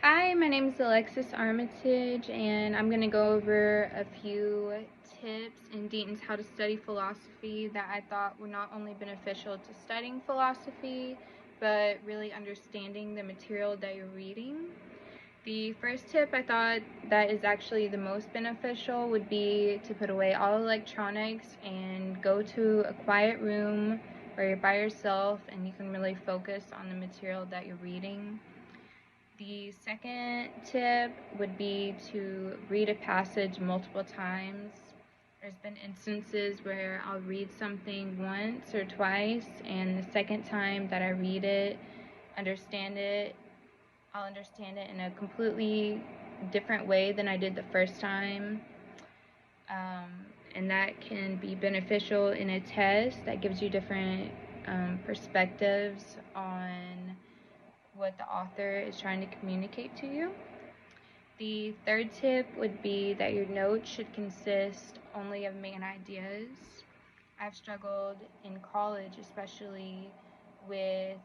Hi, my name is Alexis Armitage, and I'm going to go over a few tips in Deaton's How to Study Philosophy that I thought were not only beneficial to studying philosophy, but really understanding the material that you're reading. The first tip I thought that is actually the most beneficial would be to put away all electronics and go to a quiet room where you're by yourself and you can really focus on the material that you're reading. The second tip would be to read a passage multiple times. There's been instances where I'll read something once or twice, and the second time that I read it, I'll understand it in a completely different way than I did the first time. And that can be beneficial in a test that gives you different perspectives on what the author is trying to communicate to you. The third tip would be that your notes should consist only of main ideas. I've struggled in college, especially with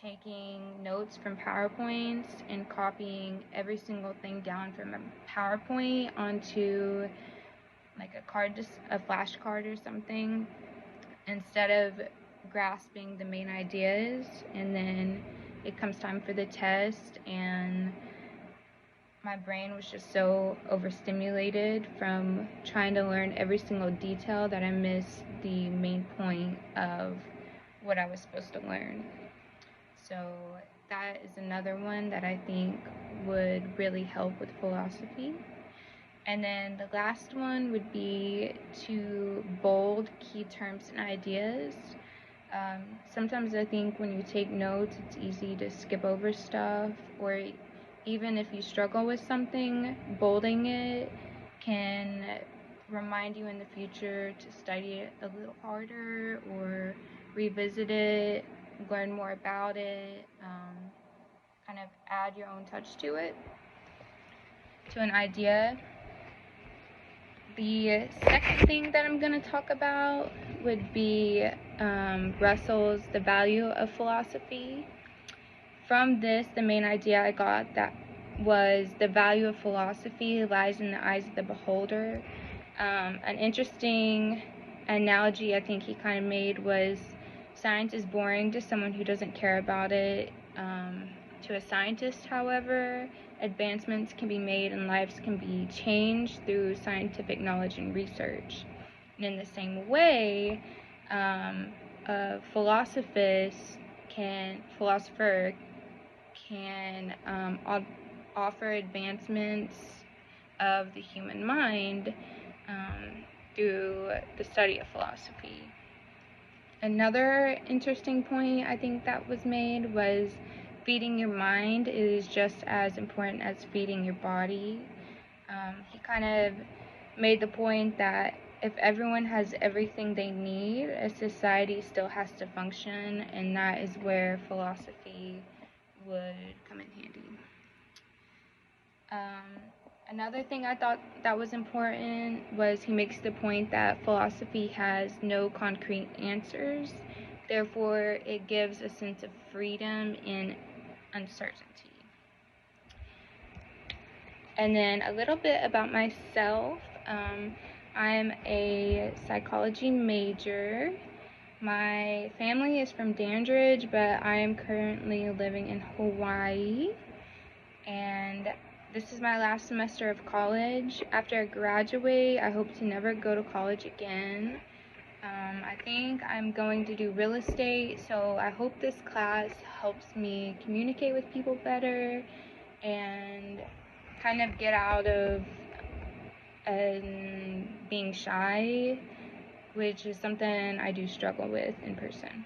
taking notes from PowerPoints and copying every single thing down from a PowerPoint onto like a flashcard or something, instead of grasping the main ideas. And then it comes time for the test, and my brain was just so overstimulated from trying to learn every single detail that I missed the main point of what I was supposed to learn. So that is another one that I think would really help with philosophy. And then the last one would be to bold key terms and ideas. Sometimes I think when you take notes, it's easy to skip over stuff, or even if you struggle with something, bolding it can remind you in the future to study it a little harder or revisit it, learn more about it, kind of add your own touch to it, to an idea. The second thing that I'm going to talk about would be Russell's The Value of Philosophy. From this, the main idea I got that was the value of philosophy lies in the eyes of the beholder. An interesting analogy I think he kind of made was science is boring to someone who doesn't care about it. To a scientist, however, advancements can be made and lives can be changed through scientific knowledge and research. And in the same way, a philosopher can offer advancements of the human mind through the study of philosophy. Another interesting point I think that was made was feeding your mind is just as important as feeding your body. He kind of made the point that if everyone has everything they need, a society still has to function, and that is where philosophy would come in handy. Another thing I thought that was important was he makes the point that philosophy has no concrete answers, therefore it gives a sense of freedom in uncertainty. And then a little bit about myself. I'm a psychology major. My family is from Dandridge, but I am currently living in Hawaii, and this is my last semester of college. After I graduate, I hope to never go to college again. I think I'm going to do real estate, so I hope this class helps me communicate with people better and kind of get out of being shy, which is something I do struggle with in person.